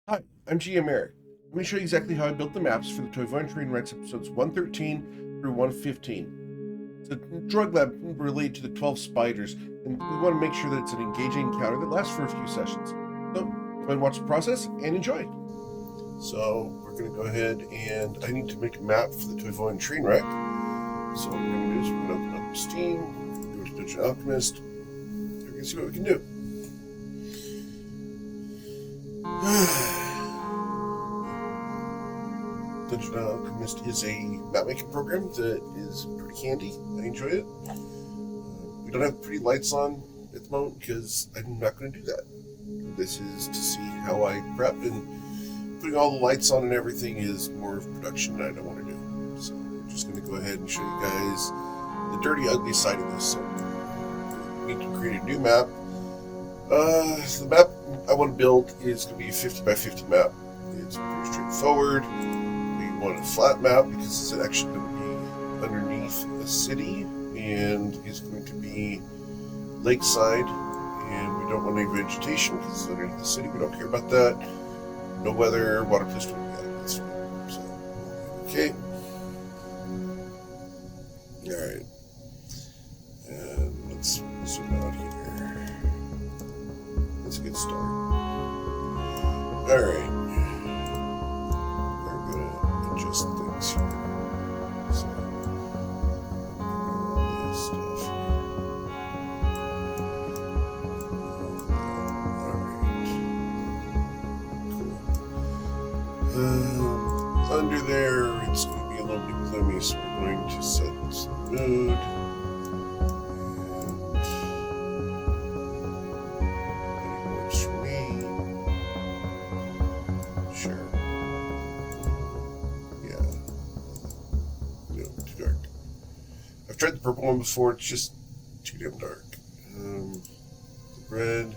Hi, I'm GM Eric. Let me show you exactly how I built the maps for the Toivoan Trainwreck episodes 113 through 115. It's a drug lab related to the 12 spiders, and we want to make sure that it's an engaging encounter that lasts for a few sessions. So, go ahead and watch the process and enjoy. So, we're going to go ahead and I need to make a map for the Toivoan Trainwreck. So, what we're going to do is we're going to open up Steam, go to Dungeon Alchemist, and we're going to see what we can do. Dungeon Alchemist is a map-making program that is pretty handy. I enjoy it. We don't have pretty lights on at the moment because I'm not going to do that. This is to see how I prep, and putting all the lights on and everything is more of production that I don't want to do. So I'm just going to go ahead and show you guys the dirty, ugly side of this. So we need to create a new map. The map I want to build is going to be a 50 by 50 map. It's pretty straightforward. We want a flat map because it's actually going to be underneath a city and it's going to be lakeside, and we don't want any vegetation because it's underneath the city. We don't care about that. No weather, water pistol, that's fine. So, okay. Alright. And let's zoom out here. That's a good start. Alright. We're going to adjust things here. So, all this stuff here. Alright. Cool. Under there, it's going to be a little bit gloomy, so we're going to set some mood. I've tried the purple one before, it's just too damn dark. The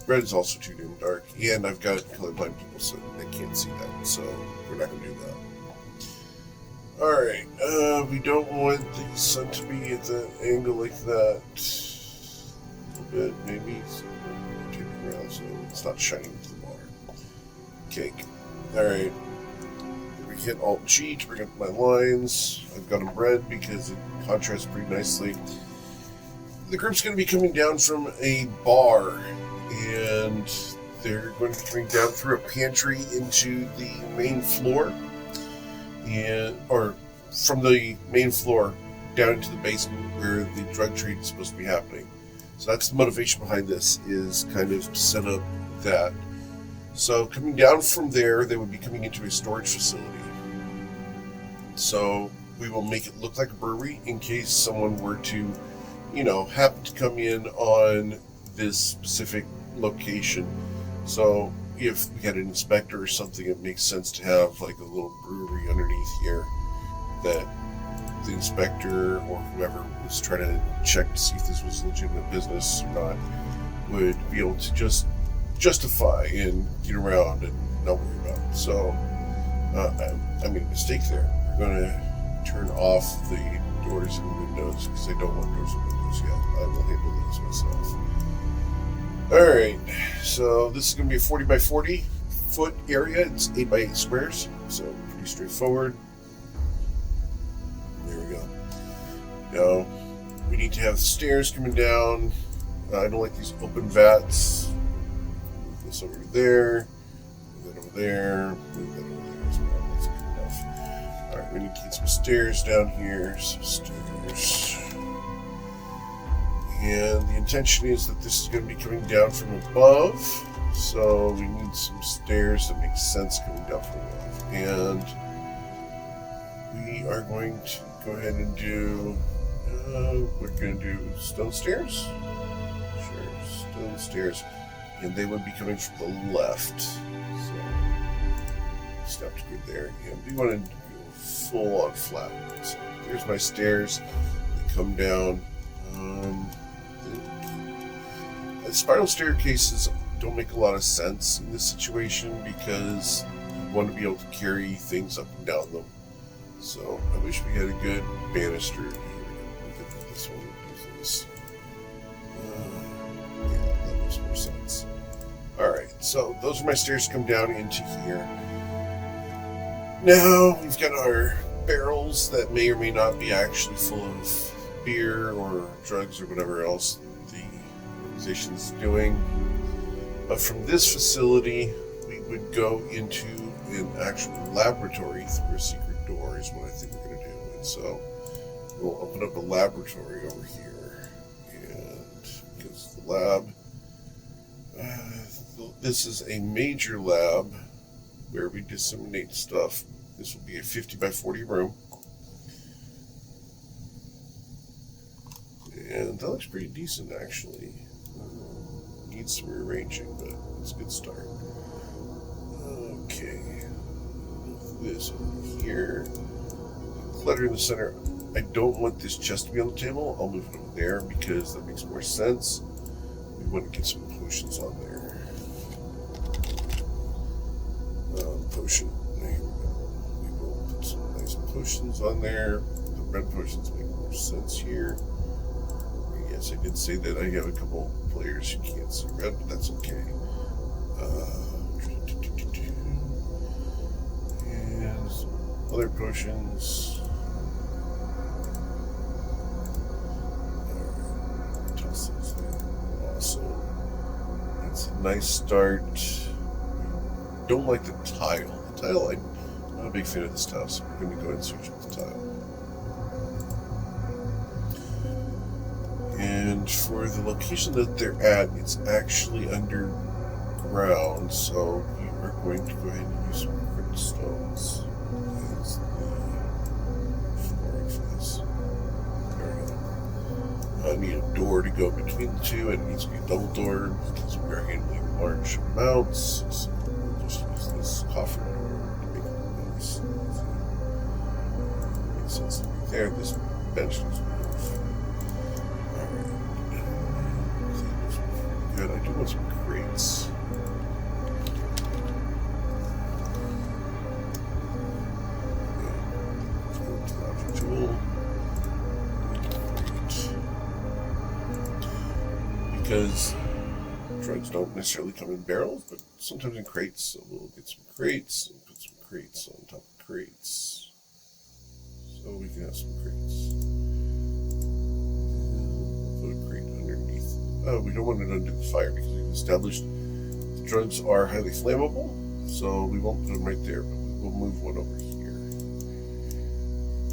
red is also too damn dark, and I've got colorblind people so they can't see that, so we're not going to do that. Alright, we don't want the sun to be at the angle like that. A little bit, maybe. So rotate it around so it's not shining into the water. Cake. Alright. We hit Alt-G to bring up my lines. I've got them red because it contrasts pretty nicely. The group's going to be coming down from a bar, and they're going to be coming down through a pantry into the main floor, or from the main floor down into the basement where the drug trade is supposed to be happening. So that's the motivation behind this, is kind of to set up that. So coming down from there, they would be coming into a storage facility. So we will make it look like a brewery in case someone were to, happen to come in on this specific location. So if we had an inspector or something, it makes sense to have like a little brewery underneath here that the inspector or whoever was trying to check to see if this was legitimate business or not would be able to just justify and get around and not worry about it. So I made a mistake there. We're going to turn off the doors and windows because I don't want doors and windows yet. I will handle those myself. Alright, so this is going to be a 40 by 40 foot area. It's 8 by 8 squares, so pretty straightforward. There we go. Now, we need to have stairs coming down. I don't like these open vats. Move this over there, move that over there, move that over there as well. That's good enough. Alright, we need to get some stairs down here. Some stairs. And the intention is that this is going to be coming down from above. So we need some stairs that make sense coming down from above. And we are going to go ahead and do, we're going to do stone stairs. Sure, stone stairs. And they would be coming from the left. So, stop to get there. And we want to go full on flat. So, here's my stairs. They come down. Spiral staircases don't make a lot of sense in this situation because you want to be able to carry things up and down them. So, I wish we had a good banister. Here we go. Look at this one. Do this. Yeah, that makes more sense. Alright, so those are my stairs to come down into here. Now we've got our barrels that may or may not be actually full of beer or drugs or whatever else the organization's doing. But from this facility, we would go into an actual laboratory through a secret door is what I think we're going to do. And so we'll open up a laboratory over here. And because the lab, this is a major lab where we disseminate stuff. This will be a 50 by 40 room. And that looks pretty decent, actually. Needs some rearranging, but it's a good start. Okay. This over here. Clutter in the center. I don't want this chest to be on the table. I'll move it over there because that makes more sense. We want to get some potions on there. Potion. There we go. We will put some nice potions on there. The red potions make more sense here. Yes, I did say that I have a couple players who can't see red, but that's okay. And some other potions. Alright, toss those in. Awesome. That's a nice start. Don't like the tile. The tile, I'm not a big fan of this tile, so we're going to go ahead and switch with the tile. And for the location that they're at, it's actually underground, so we are going to go ahead and use some crypt stones as the flooring for this. There we go. I need a door to go between the two, and it needs to be a double door because we are handling large amounts. So we'll just use this coffer door to make it nice. Makes sense to be there. This bench needs to move. Good. I do want some crates. Let's go to that tool. Because drugs don't necessarily come in barrels, but sometimes in crates. So we'll get some crates and put some crates on top of crates. So we can have some crates. Put a crate underneath. We don't want it under the fire because we've established the drugs are highly flammable, so we won't put them right there, but we will move one over here.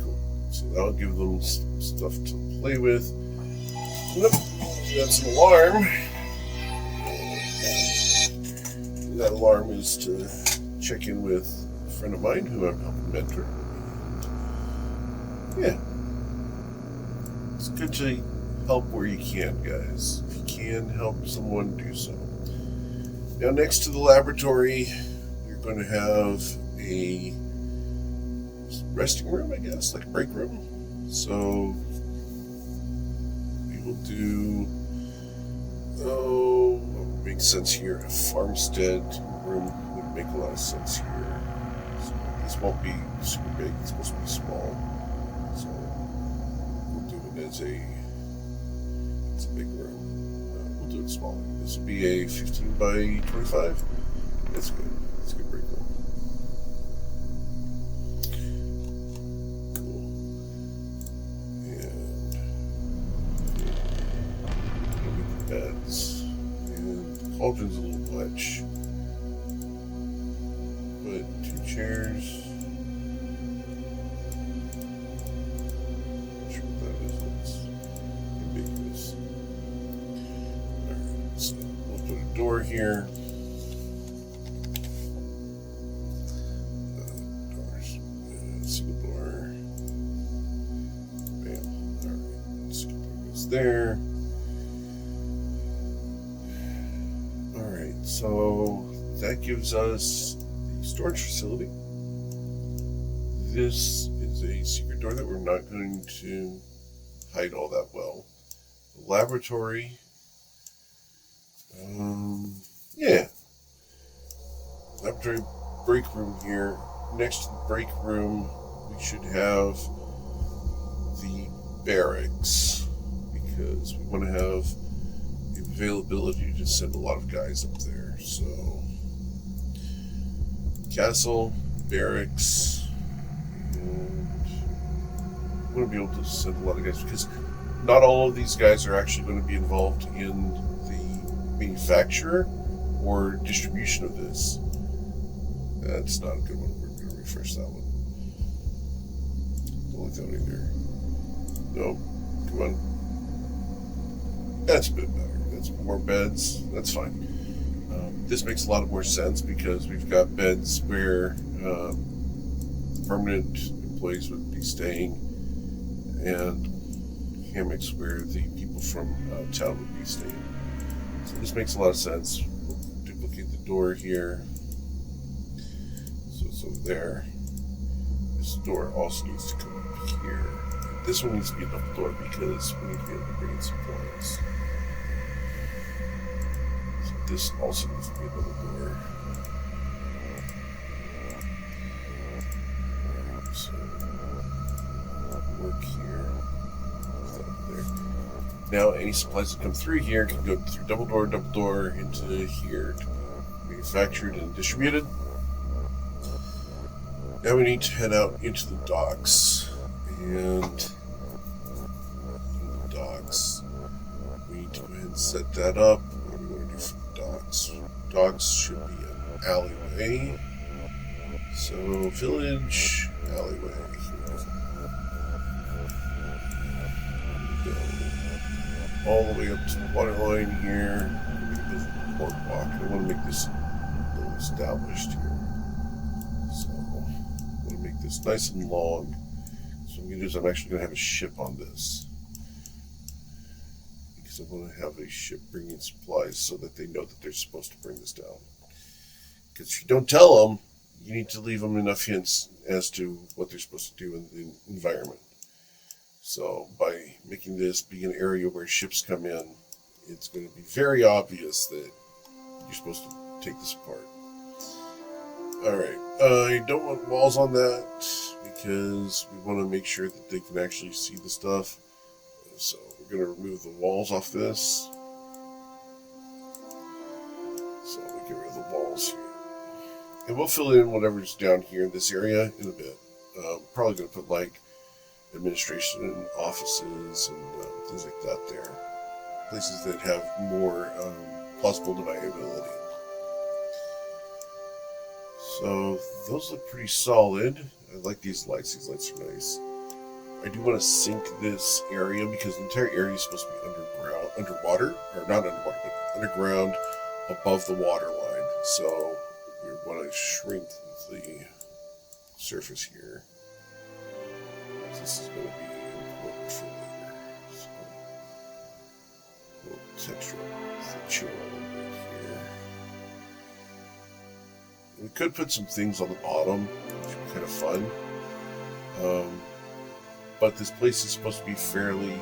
Cool. So that'll give them some stuff to play with. Nope. That's an alarm. That alarm is to check in with a friend of mine who I'm helping mentor. Yeah. It's good to help where you can, guys. If you can help someone, do so. Now, next to the laboratory, you're going to have a resting room, I guess, like a break room. So we will do, what would make sense here? A farmstead room would make a lot of sense here. So this won't be super big, it's supposed to be small. So we'll do it as it's a big room. We'll do it smaller. This will be a 15 by 25. That's good. That's a good break room. Cool. And the beds. And the cauldron's a little much. Put 2 chairs. Not sure what that is. It's ambiguous. Alright, so we'll put a door here. Doors. Single door. Bam. Alright, single door goes there. Alright, so that gives us the storage facility. This is a secret door that we're not going to hide all that well. The laboratory. Yeah. Laboratory break room here. Next to the break room, we should have the barracks because we want to have availability to send a lot of guys up there. So, castle, barracks, and I'm going to be able to send a lot of guys because not all of these guys are actually going to be involved in the manufacture or distribution of this. That's not a good one. We're going to refresh that one. Don't like that one either. No, come on. That's a bit better. That's more beds. That's fine. This makes a lot more sense because we've got beds where permanent employees would be staying and hammocks where the people from town would be staying. So this makes a lot of sense. We'll duplicate the door here. So it's over there. This door also needs to come up here. This one needs to be a double door because we need to be able to bring in supplies. So this also needs to be a double door. So work here. There. Now any supplies that come through here can go through double door into here to be manufactured and distributed. Now we need to head out into the docks, and in the docks we need to go ahead and set that up. What do we want to do for the docks? Docks should be an alleyway. So village, alleyway. Go all the way up to the water line here. Make this boardwalk. I want to make this a little established here. So I'm going to make this nice and long. So what I'm going to do is I'm actually going to have a ship on this. Because I want to have a ship bringing supplies so that they know that they're supposed to bring this down. Because if you don't tell them, you need to leave them enough hints as to what they're supposed to do in the environment. So by making this be an area where ships come in, it's going to be very obvious that you're supposed to take this apart. Alright, I don't want walls on that because we want to make sure that they can actually see the stuff. So we're going to remove the walls off this. So we get rid of the walls here. And we'll fill in whatever's down here in this area in a bit. Probably going to put like administration and offices and things like that there. Places that have more plausible deniability. So those look pretty solid. I like these lights. These lights are nice. I do want to sink this area because the entire area is supposed to be underwater, or not underwater, but underground above the water line. So we want to shrink the surface here. This is going to be important for later. So, a little texture the chair a little bit here. And we could put some things on the bottom, which would be kind of fun. But this place is supposed to be fairly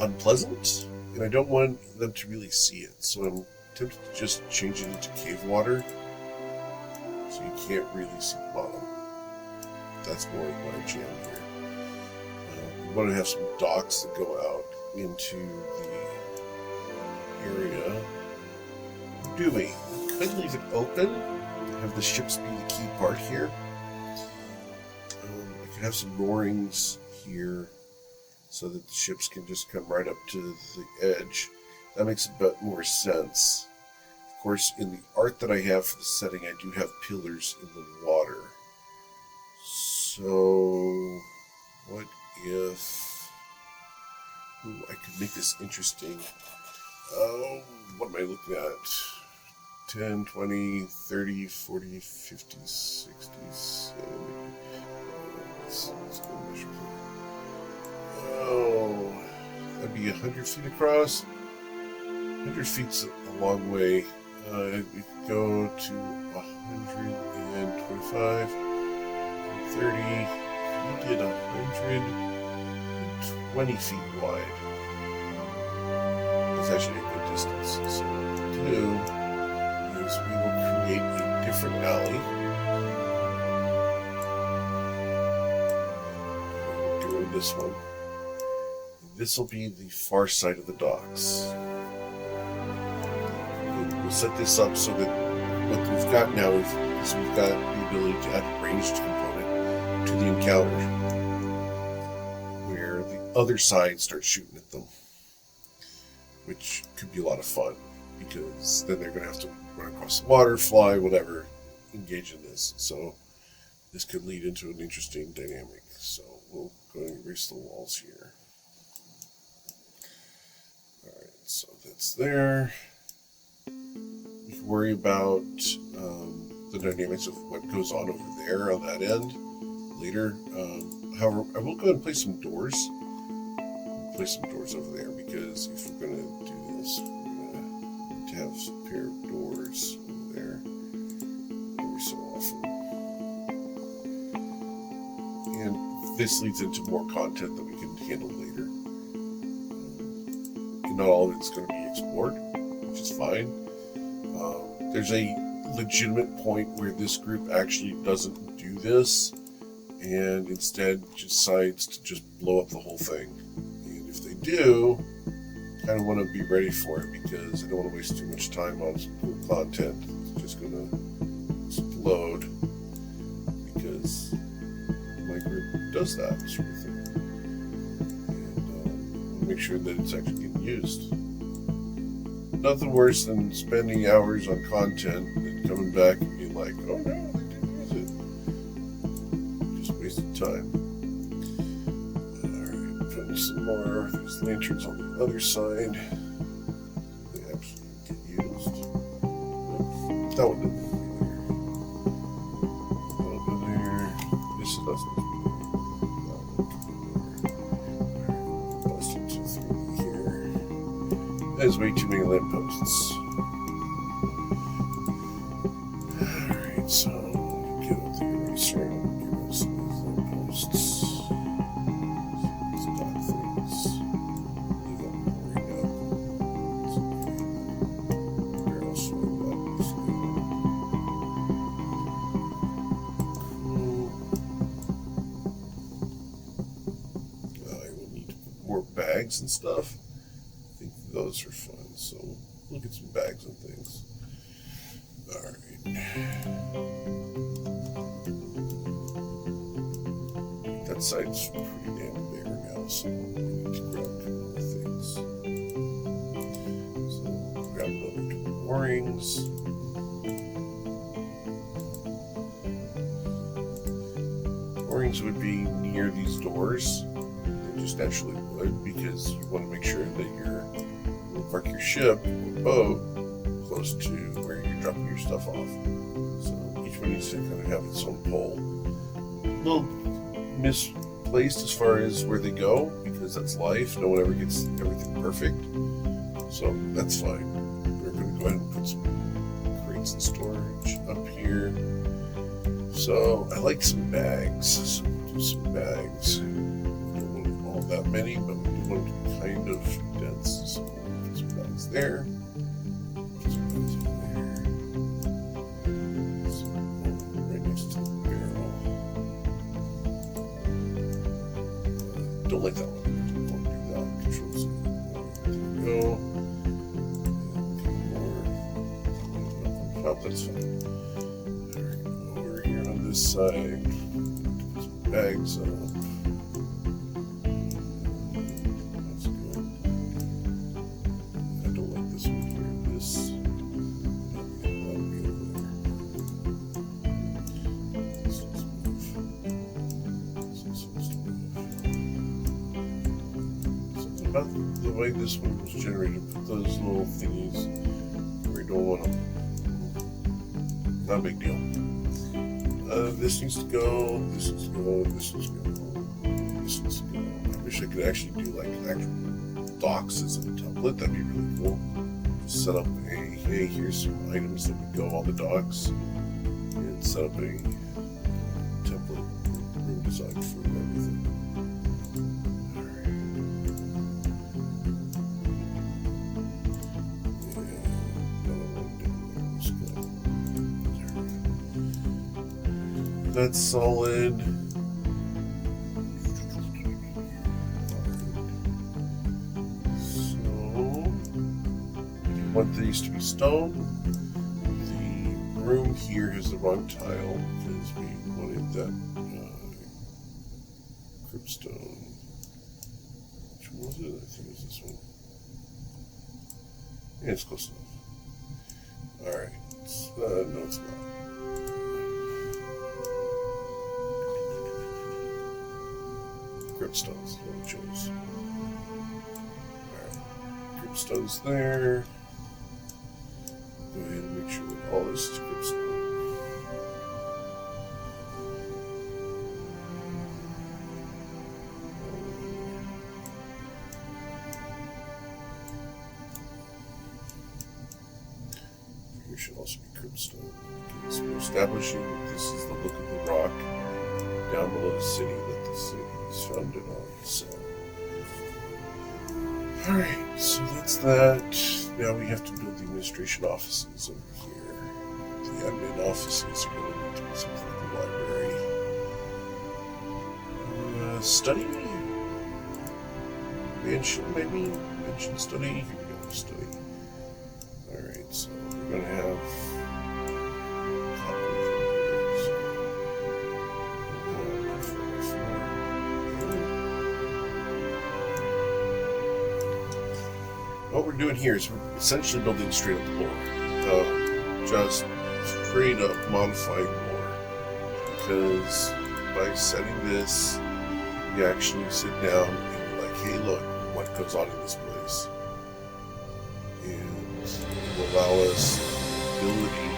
unpleasant, and I don't want them to really see it. So I'm tempted to just change it into cave water, so you can't really see the bottom. That's more of my jam here. We want to have some docks that go out into the area. Do we? Could leave it open. Have the ships be the key part here. I could have some moorings here so that the ships can just come right up to the edge. That makes a bit more sense. Of course, in the art that I have for the setting, I do have pillars in the water. So, what if... Ooh, I could make this interesting. What am I looking at? 10, 20, 30, 40, 50, 60, 70. Let's go measure here. Oh, that'd be 100 feet across. 100 feet's a long way. We could go to 125. 30, we did 120 feet wide. That's actually a good distance. So what we'll do is we will create a different alley. We'll go to this one. this will be the far side of the docks. And we'll set this up so that what we've got now is we've got the ability to add a ranged component to the encounter, where the other side starts shooting at them, which could be a lot of fun, because then they're going to have to run across the water, fly, whatever, engage in this. So this could lead into an interesting dynamic. So we'll go and erase the walls here. Alright, so that's there. We can worry about the dynamics of what goes on over there on that end later. However, I will go ahead and place some doors. Place some doors over there, because if we're going to do this, we're going to need to have a pair of doors over there every so often. And this leads into more content that we can handle later. And not all of it's going to be explored, which is fine. There's a legitimate point where this group actually doesn't do this, and instead decides to just blow up the whole thing. And if they do, I kind of want to be ready for it, because I don't want to waste too much time on some cool content. It's just going to explode, because my group does that sort of thing. And make sure that it's actually getting used. Nothing worse than spending hours on content and coming back and being like, oh no, they didn't use it. Just wasted time. Alright, putting some more of these lanterns on the other side. They actually get used. That one didn't go there. This is doesn't. There's way too many lampposts. Alright, so get up the eraser and give us these lampposts. Stop things. Leave them boring up. It's okay. Barrel swing up this thing. Cool. I will need more bags and stuff. Those are fun, so look at some bags and things. Alright. That side's pretty damn big now, so we need to grab a couple more things. So grab another couple more rings. Rings would be near these doors. They just naturally would, because you want to make sure that you're park your ship or boat close to where you're dropping your stuff off. So each one needs to kind of have its own pole. A little misplaced as far as where they go, because that's life. No one ever gets everything perfect. So that's fine. We're going to go ahead and put some crates and storage up here. So I like some bags. So we'll do some bags. We don't want all that many, but we do want them kind of dense. So there. Some bags over there. Some right next to the barrel. Don't like that one. Don't want to do that. Control C. There we go. And more. Oh, that's fine. Alright, over here on this side. Put some bags up. About the way this one was generated, put those little thingies where you don't want them. Not a big deal. This needs to go, this needs to go, this needs to go, this needs to go. I wish I could actually do like actual docks as a template. That'd be really cool. Just set up a, hey, here's some items that would go on the docks, and set up a template room design for everything. That's solid. want these to be stone. The room here has the wrong tile because we wanted that cribstone. Which one was it? I think it was this one. Yeah, it's close enough. Alright. No, it's not. Cribstones is what I chose. Alright. Cribstones there. Go ahead and make sure that all this is cribstone. Here should also be cribstone. Okay, so we're establishing that this is the look of the rock down below the city that the city is founded on. So, alright, so that's that. Now we have to build the administration offices over here. The admin offices are going to need to be something like the library. Study? Mansion, maybe? Mansion study? Here we go, study. Alright, so we're going to have what we're doing here is we're essentially building straight up lore. Just straight up modifying lore. Because by setting this, we actually sit down and we're like, hey look, what goes on in this place? And it will allow us the ability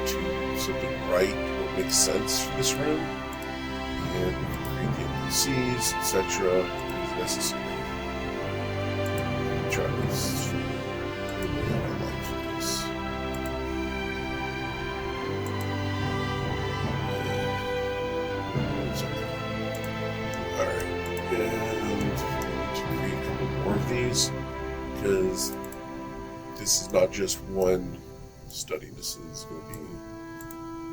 to simply write what makes sense for this room. And we can create the NPCs, etc. as necessary. Try this for the way I like for this. Alright, and to create a couple more of these, because this is not just one study, this is going to be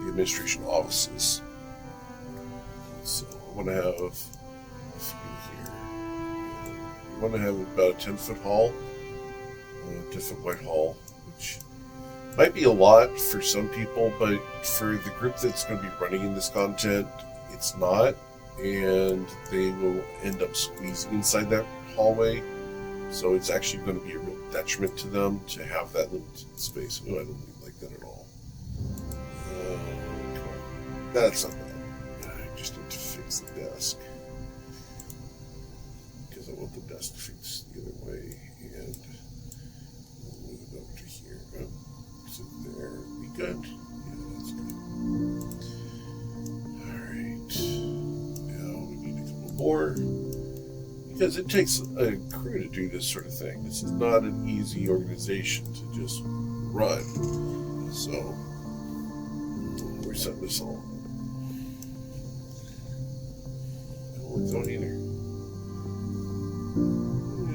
the administration offices. So I want to have a few here. I want to have about a 10-foot hall, a 10-foot wide hall, which might be a lot for some people, but for the group that's going to be running in this content, it's not, and they will end up squeezing inside that hallway, so it's actually going to be a real detriment to them to have that limited space. Oh, I don't really like that at all. Come on. That's not bad. I just need to fix the desk. I want the desk to face the other way, and we'll move it over to here. So there, we good? Yeah, that's good. Alright. Now we need a couple more, because it takes a crew to do this sort of thing. This is not an easy organization to just run. So, we're setting this all. Oh, don't either.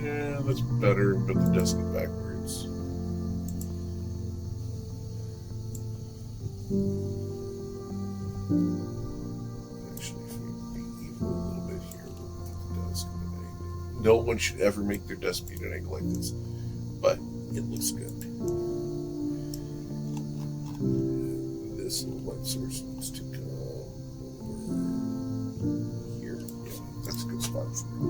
Yeah, that's better, but the desk is backwards. Actually, if we be even a little bit here, we'll put the desk at an angle. No one should ever make their desk be at an angle like this, but it looks good. And this little light source needs to come over here. Yeah, that's a good spot for me.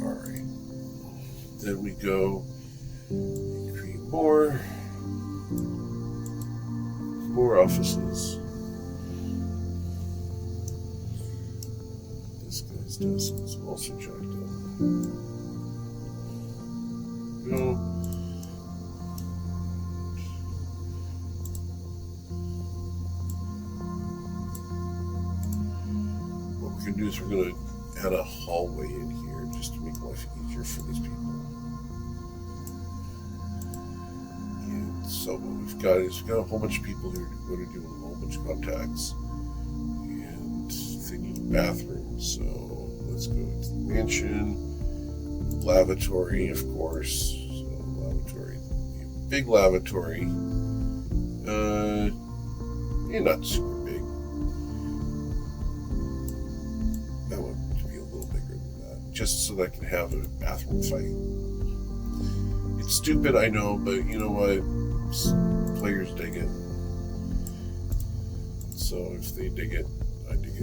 Alright, then we go create more offices. This guy's desk is also jacked up. Go. What we're going to do is we're going to add a hallway in here just to make life easier for these people. And so what we've got is we've got a whole bunch of people who are going to do a whole bunch of contacts, and they need a bathroom. So let's go to the mansion, lavatory, of course. So lavatory, big lavatory. And not super big. just so that I can have a bathroom fight. It's stupid, I know, but you know what? Players dig it. So if they dig it, I dig it.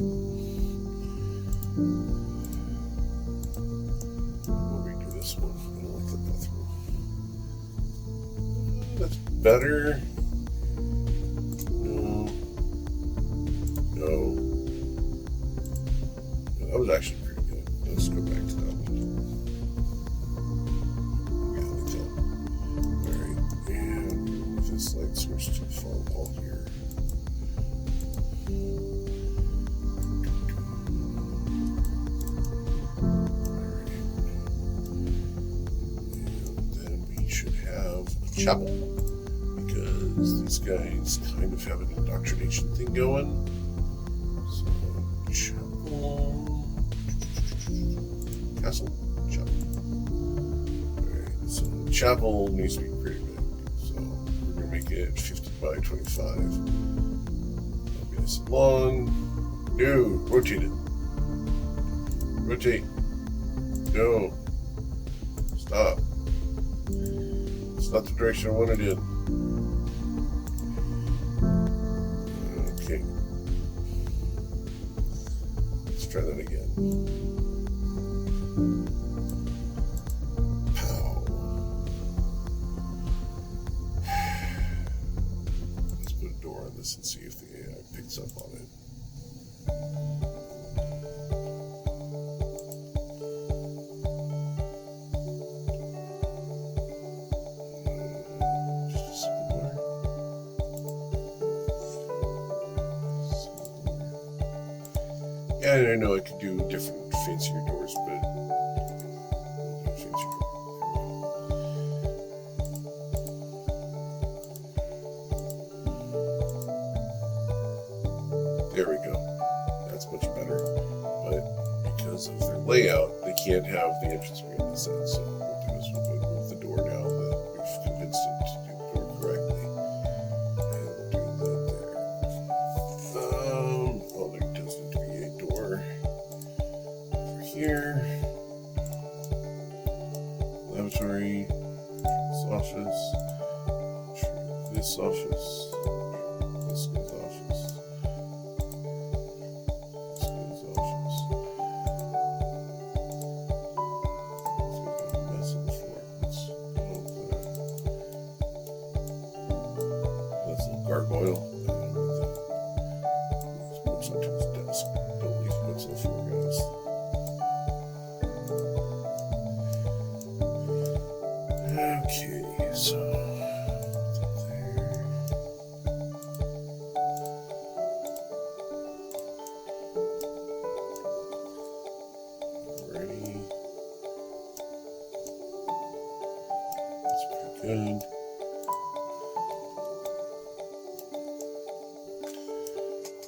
We'll redo this one. I don't like the bathroom. That's better. No. That was actually pretty good. Let's go back to that one. Yeah, like that. Alright, and move this light source to the far wall here. Alright. And then we should have a chapel, because these guys kind of have an indoctrination thing going. Castle, chapel. Alright, so the chapel needs to be pretty big. So we're gonna make it 50 by 25. That'll be nice and long. No, rotate it. Rotate. No. Stop. It's not the direction I wanted in. Okay. Let's try that again. Pow. Let's put a door on this and see if the AI picks up on it. Just a second more. Yeah, I know I could do different fancier doors, but there we go. That's much better. But because of their layout, they can't have the entrance be on the side. So what we'll do is we'll move the door now that we've convinced it to do the door correctly. And we'll do that there. Well, there does need to be a door over here. Lavatory. This office. This office. This guy's office. Gargoyle. Let's put some to his desk. Don't leave books on the floor, guys. Okay, so there. Alrighty. That's pretty good.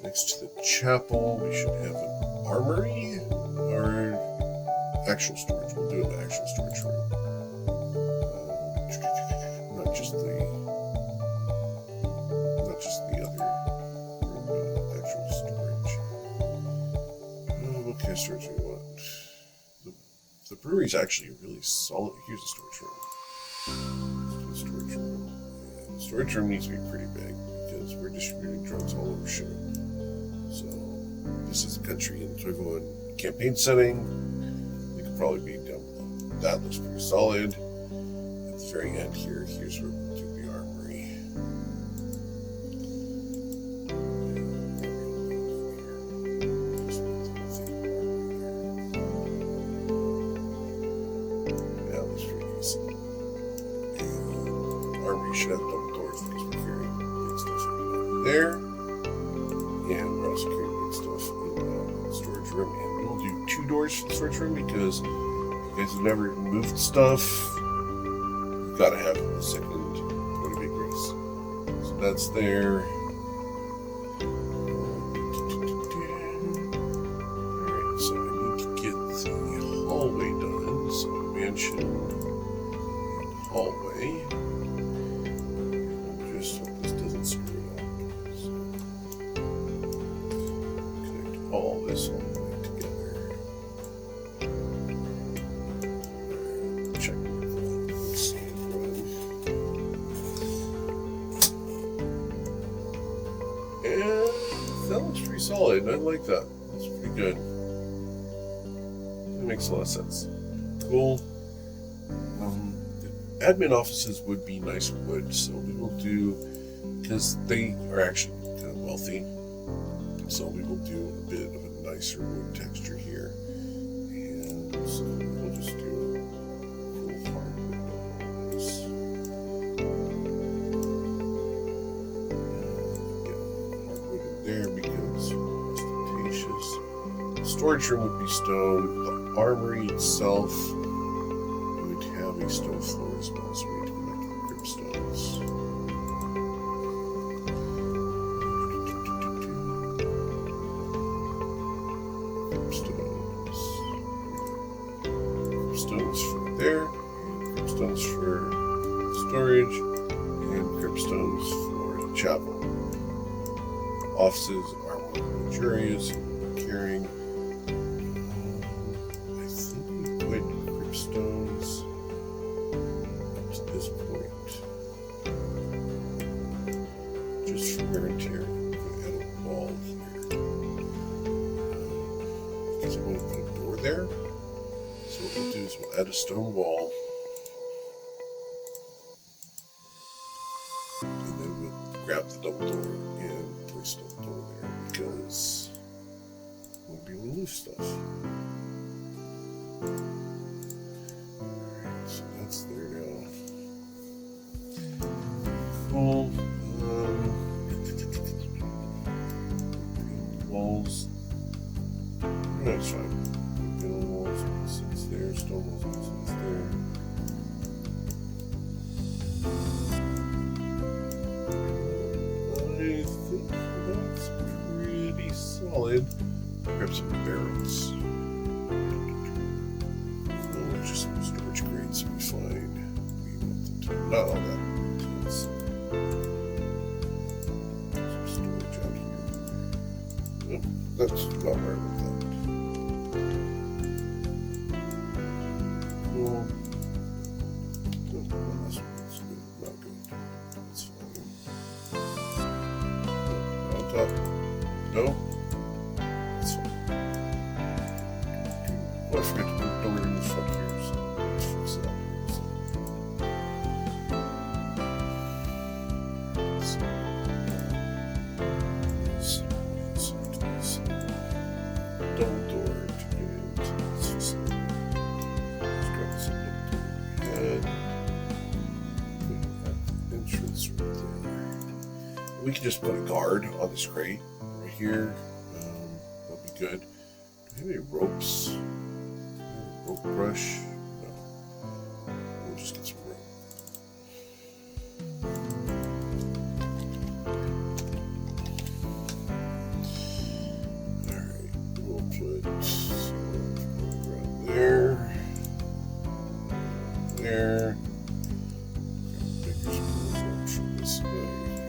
Next to the chapel, we should have an armory or actual storage. We'll do an actual storage room. Not just the other room, actual storage. What kind of storage do we want? The brewery is actually really solid. Here's a storage room. Let's do a storage room. And the storage room needs to be pretty big because we're distributing drugs all over ship. So this is the country in Toivoan campaign setting. It could probably be down below. That looks pretty solid. At the very end here, here's where we'll do the armory. Yeah, that looks pretty decent. And armory should have double doors because we're carrying big stuff in there. And we're also carrying big stuff in the storage room. And we will do 2 doors for the storage room because if you guys have never moved stuff, you've got to have a second point of egress. So that's there. Alright, so I need to get the hallway done. So mansion and hallway. Just hope this doesn't screw it up. All this all the way together. solid. I like that. That's pretty good. That makes a lot of sense. Cool. Admin offices would be nice wood, so we will do, because they are actually kind of wealthy, so we will do a bit of a nicer wood texture here. And so we'll just do a cool hardwood on this. Hardwood in there because it's ostentatious. The storage room would be stone. The armory itself would have a stone floor as well, so we need to go back to the cribstones. Cribstones for there, and cribstones for storage, and cribstones for the chapel. Offices are more luxurious and caring. I think we put cribstones up to this point, just for wear and tear. Add a wall here, because I want to put a door there. So what we'll do is we'll add a stone wall, and then we'll grab the double door and place the double door there, because we'll be able to move stuff. Alright, so that's there now. Cool. Walls. That's fine. Walls, sits there. Stone walls, sits there. I think that's pretty solid. Grab some barrels. Just some storage crates will be fine. We want them to, not all that intense. Some storage out here. Yep, that's about right with that. Cool. Oh, that's good. Not good. That's fine. On top. No? That's fine. Oh, I forgot to put a door in the front here, so let's fix that. So double door to get into this facility. Let's grab this double door ahead. Put it at the entrance right there. We can just put a guard on this crate right here. That'll be good. Do we have any ropes? Rope brush? No. We'll just get some rope. Alright, we'll put some around there. There. Bigger spool from this guy here.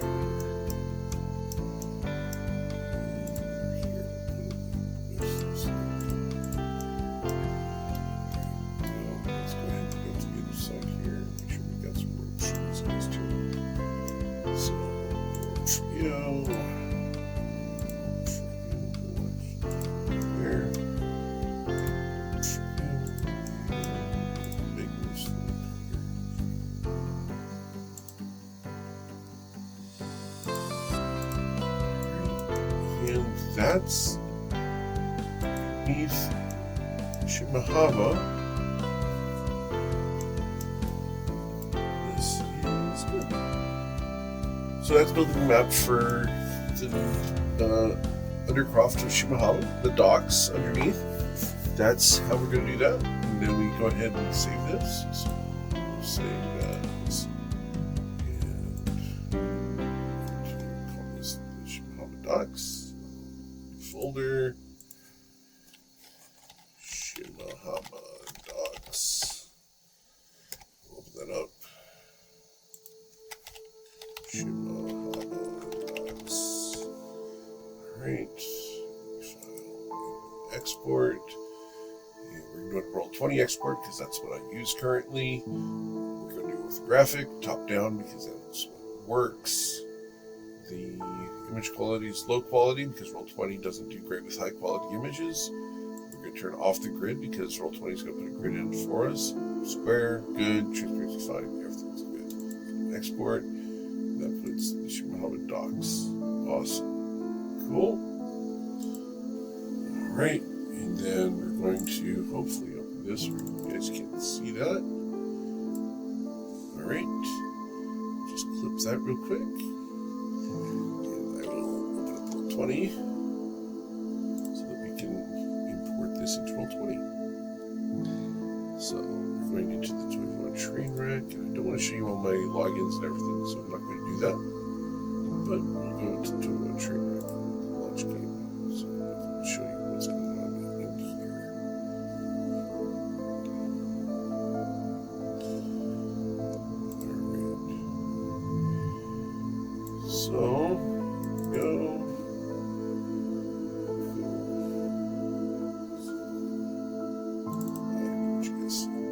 And that's beneath Shimahama. This is good. So that's building the map for the Undercroft of Shimahama, the docks underneath. That's how we're going to do that. And then we go ahead and save this. So we'll save that. And call this the Shimahama docks. Folder. Shimahama docks. Open that up. Shimahama docks. Alright. File. Export. And we're going to roll 20 export because that's what I use currently. We're going to do orthographic, top down because that's what works. the image quality is low quality because Roll20 doesn't do great with high quality images. We're going to turn off the grid because Roll20 is going to put a grid in for us. Square, good, transparency fine, everything's good. Export, that puts the Shimahama docs. Awesome. Cool. Alright, and then we're going to hopefully open this where you guys can see that. Alright, just clip that real quick. And I will open up Roll20 so that we can import this into Roll20. So we're going into the Toivoan Trainwreck, and I don't want to show you all my logins and everything, so I'm not going to do that. But we'll go into the Toivoan Trainwreck launch game. So I'll show you what's going on in here. Alright. So, go.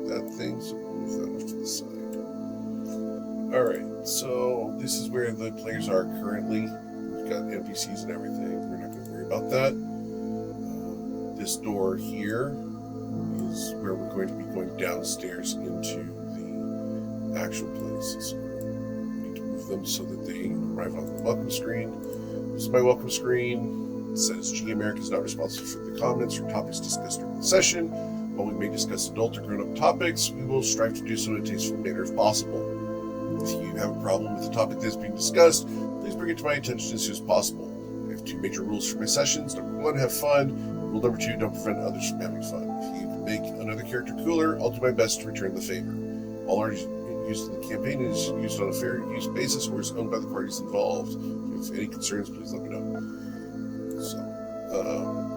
That thing, so move that off to the side. Alright, so this is where the players are currently. We've got NPCs and everything. We're not going to worry about that. This door here is where we're going to be going downstairs into the actual place. So we need to move them so that they arrive on the welcome screen. This is my welcome screen. It says G America is not responsible for the comments or topics discussed during the session. While we may discuss adult or grown-up topics, we will strive to do so in a tasteful manner if possible. If you have a problem with the topic that is being discussed, please bring it to my attention as soon as possible. I have 2 major rules for my sessions. Number 1, have fun. Rule number 2, don't prevent others from having fun. If you can make another character cooler, I'll do my best to return the favor. All art used in the campaign is used on a fair use basis or is owned by the parties involved. If you have any concerns, please let me know. So,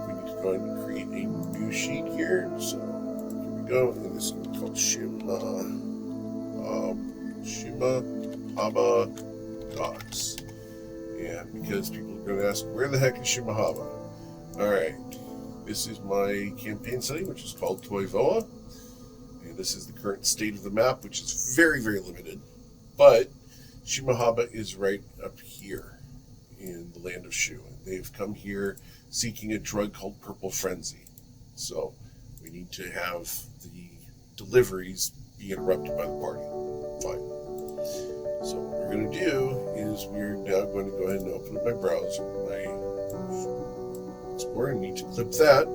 we need to go ahead and create a new sheet here. So, here we go. And this is called Shimahama Docs. And because people are going to ask, where the heck is Shimahama? Alright. This is my campaign setting, which is called Toivoa. And this is the current state of the map, which is very, very limited. But Shimahama is right up here in the land of Shu. And they've come here seeking a drug called Purple Frenzy. So we need to have the deliveries be interrupted by the party. Fine. So what we're going to do is we're now going to go ahead and open up my browser, my Explorer. I need to clip that.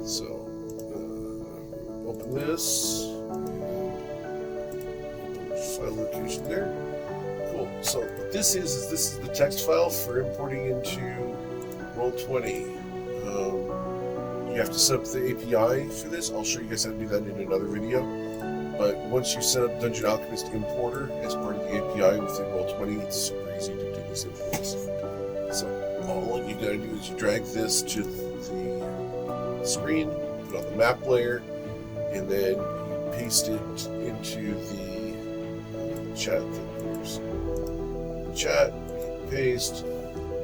So open this. Open file location there. Cool. So what this is the text file for importing into Roll20. You have to set up the API for this. I'll show you guys how to do that in another video. But once you set up Dungeon Alchemist Importer as part of the API within Roll20, it's super easy to do this interface. So all you gotta do is you drag this to the screen, put on the map layer, and then you paste it into the chat. There's the chat, paste.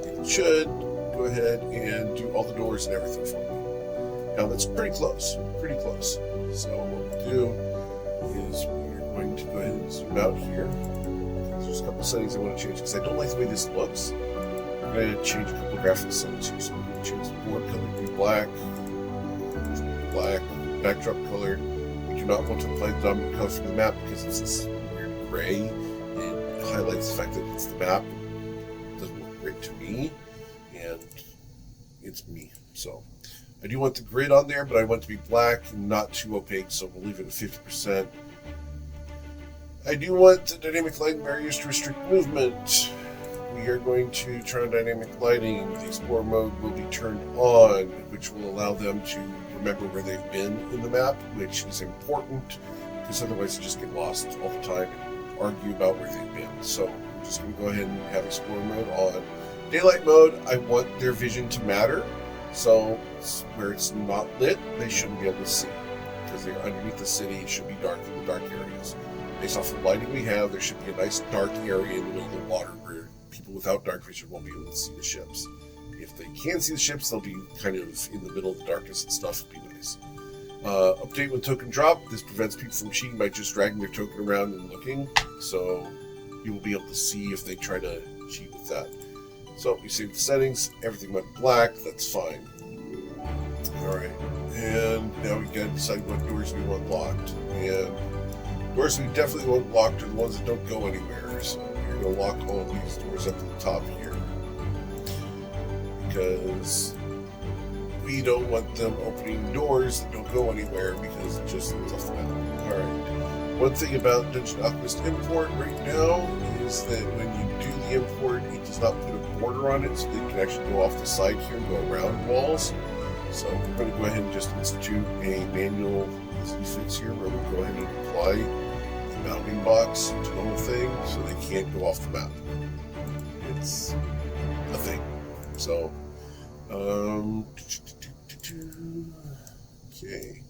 It should go ahead and do all the doors and everything for me. Now that's pretty close. So what we'll do is we're going to go ahead and zoom out here. There's a couple settings I want to change because I don't like the way this looks. I'm going to change a couple of graphical settings here. So I'm going to change the board color to be black, backdrop color. We do not want to apply the dominant color from the map because it's this weird gray. It highlights the fact that it's the map. It doesn't look great to me, and it's me. So I do want the grid on there, but I want it to be black and not too opaque, so we'll leave it at 50%. I do want the dynamic lighting barriers to restrict movement. We are going to turn on dynamic lighting. The Explorer mode will be turned on, which will allow them to remember where they've been in the map, which is important, because otherwise they just get lost all the time and argue about where they've been. So I'm just going to go ahead and have Explorer mode on. Daylight mode, I want their vision to matter. So where it's not lit, they shouldn't be able to see. Because they're underneath the city, it should be dark in the dark areas. Based off the lighting we have, there should be a nice dark area in the middle of the water where people without dark vision won't be able to see the ships. If they can see the ships, they'll be kind of in the middle of the darkness and stuff. It'd be nice. Update when token drop. This prevents people from cheating by just dragging their token around and looking. So you will be able to see if they try to cheat with that. So we saved the settings, everything went black, that's fine. Alright, and now we gotta decide what doors we want locked. And doors we definitely want locked are the ones that don't go anywhere. So we're gonna lock all of these doors up at the top here. Because we don't want them opening doors that don't go anywhere because it just looks off the map. Alright. One thing about Dungeon Alchemist Import right now is that when you do the import, it does not put a border on it, so they can actually go off the side here and go around walls. So we're going to go ahead and just institute a manual easy fix here where we go ahead and apply the mounting box to the whole thing so they can't go off the map. It's a thing. So, okay.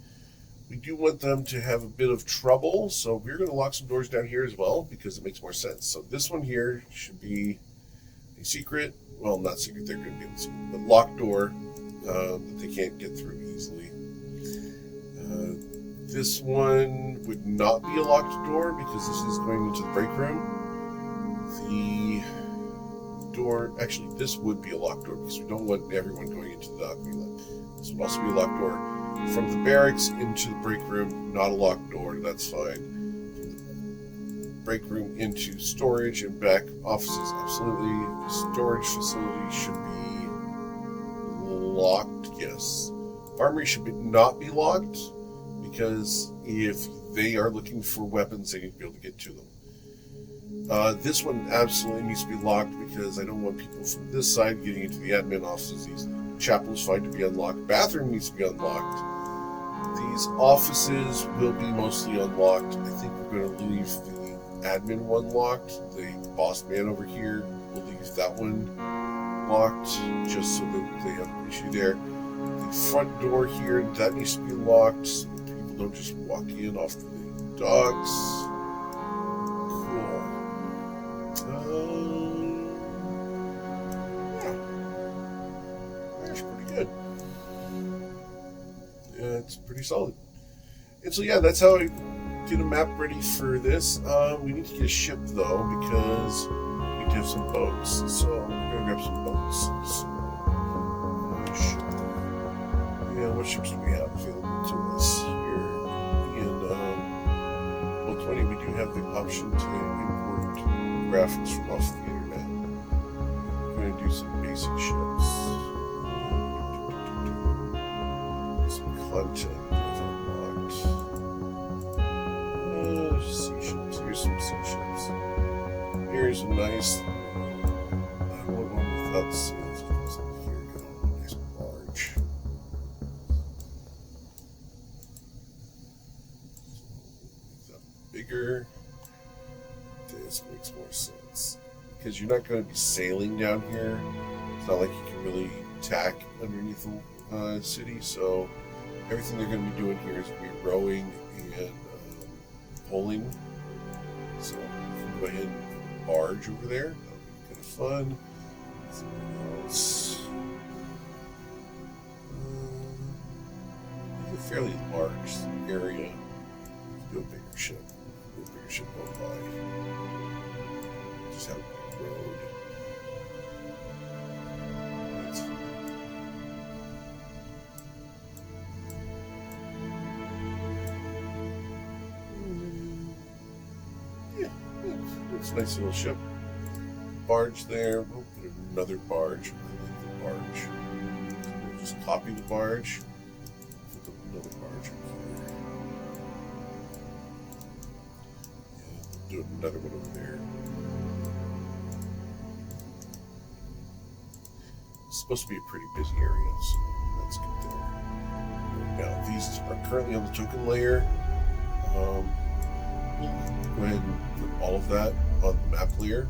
We do want them to have a bit of trouble, so we're going to lock some doors down here as well because it makes more sense. So this one here should be a secret, well, not secret, they're going to be able to see, but locked door that they can't get through easily. This one would not be a locked door because this is going into the break room. The door, actually, this would be a locked door because we don't want everyone going into the alchemy lab. This would also be a locked door. From the barracks into the break room, not a locked door, that's fine. From the break room into storage and back offices, absolutely. The storage facility should be locked, yes. Armory should not be locked, because if they are looking for weapons, they need to be able to get to them. This one absolutely needs to be locked because I don't want people from this side getting into the admin offices easily. Chapel is fine to be unlocked. Bathroom needs to be unlocked. These offices will be mostly unlocked. I think we're going to leave the admin one locked. The boss man over here, we'll leave that one locked just so that they have an issue there. The front door here, that needs to be locked so that people don't just walk in off the docks. Cool. That's pretty good. Yeah, it's pretty solid. And so yeah, that's how I get a map ready for this. We need to get a ship though because we need to have some boats. So I'm gonna grab some boats. So, yeah, what ships do we have available to us here? And well, 20 we do have the option to import graphics from off the internet. We're gonna do some basic ships. Content that I've unlocked. Sea ships. Here's some sea ships. Here's a nice. I want one without sails. Here we go. A nice barge. Make that bigger. This makes more sense because you're not going to be sailing down here. It's not like you can really tack underneath the city, so. Everything they're going to be doing here is going to be rowing and poling. So we can go ahead and put a barge over there. That would be kind of fun. Something else. It's a fairly large area. Let's do a bigger ship. Do a bigger ship go by. Just have a road. That's fine. It's a nice little ship. Barge there. We'll put another barge. I like the barge. So we'll just copy the barge. Put another barge over here. And we'll do another one over there. It's supposed to be a pretty busy area, so that's good there. Now, these are currently on the token layer. We'll go ahead and put all of that on the map layer.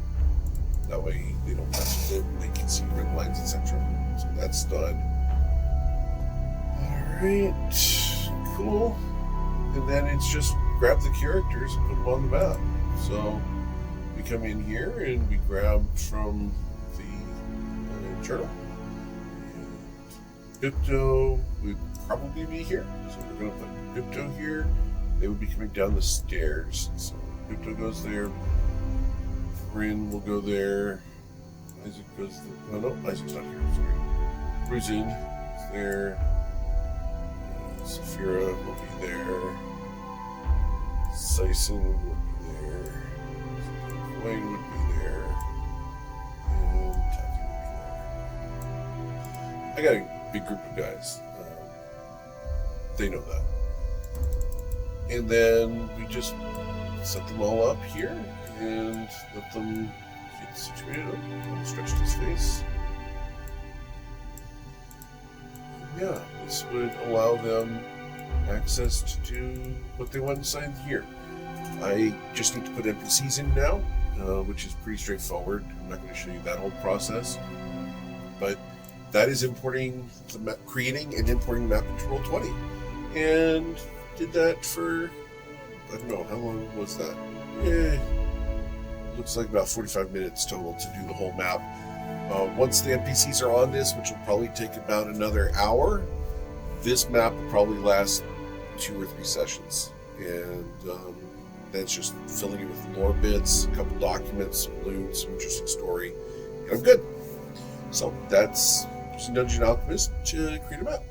That way they don't mess with it. They can see red lines, etc. So that's done. Alright, cool. And then it's just grab the characters and put them on the map. So we come in here and we grab from the journal. And Bipto would probably be here. So we're going to put Bipto here. They would be coming down the stairs. So Bipto goes there. Rin will go there. Isaac goes there. Oh no, Isaac's not here. Sorry. Bruzin is there. Saphira will be there. Sison would be there. Wayne would be there. And Tati would be there. I got a big group of guys. They know that. And then we just set them all up here and let them get situated. Stretch his face. Yeah, this would allow them access to do what they want inside here. I just need to put NPCs in now, which is pretty straightforward. I'm not going to show you that whole process, but that is importing the map, creating and importing the map into Roll20, and did that for, I don't know, how long was that? Looks like about 45 minutes total to do the whole map. Once the NPCs are on this, which will probably take about another hour, this map will probably last 2 or 3 sessions. And that's just filling it with lore bits, a couple documents, some loot, some interesting story, and I'm good. So that's just a Dungeon Alchemist to create a map.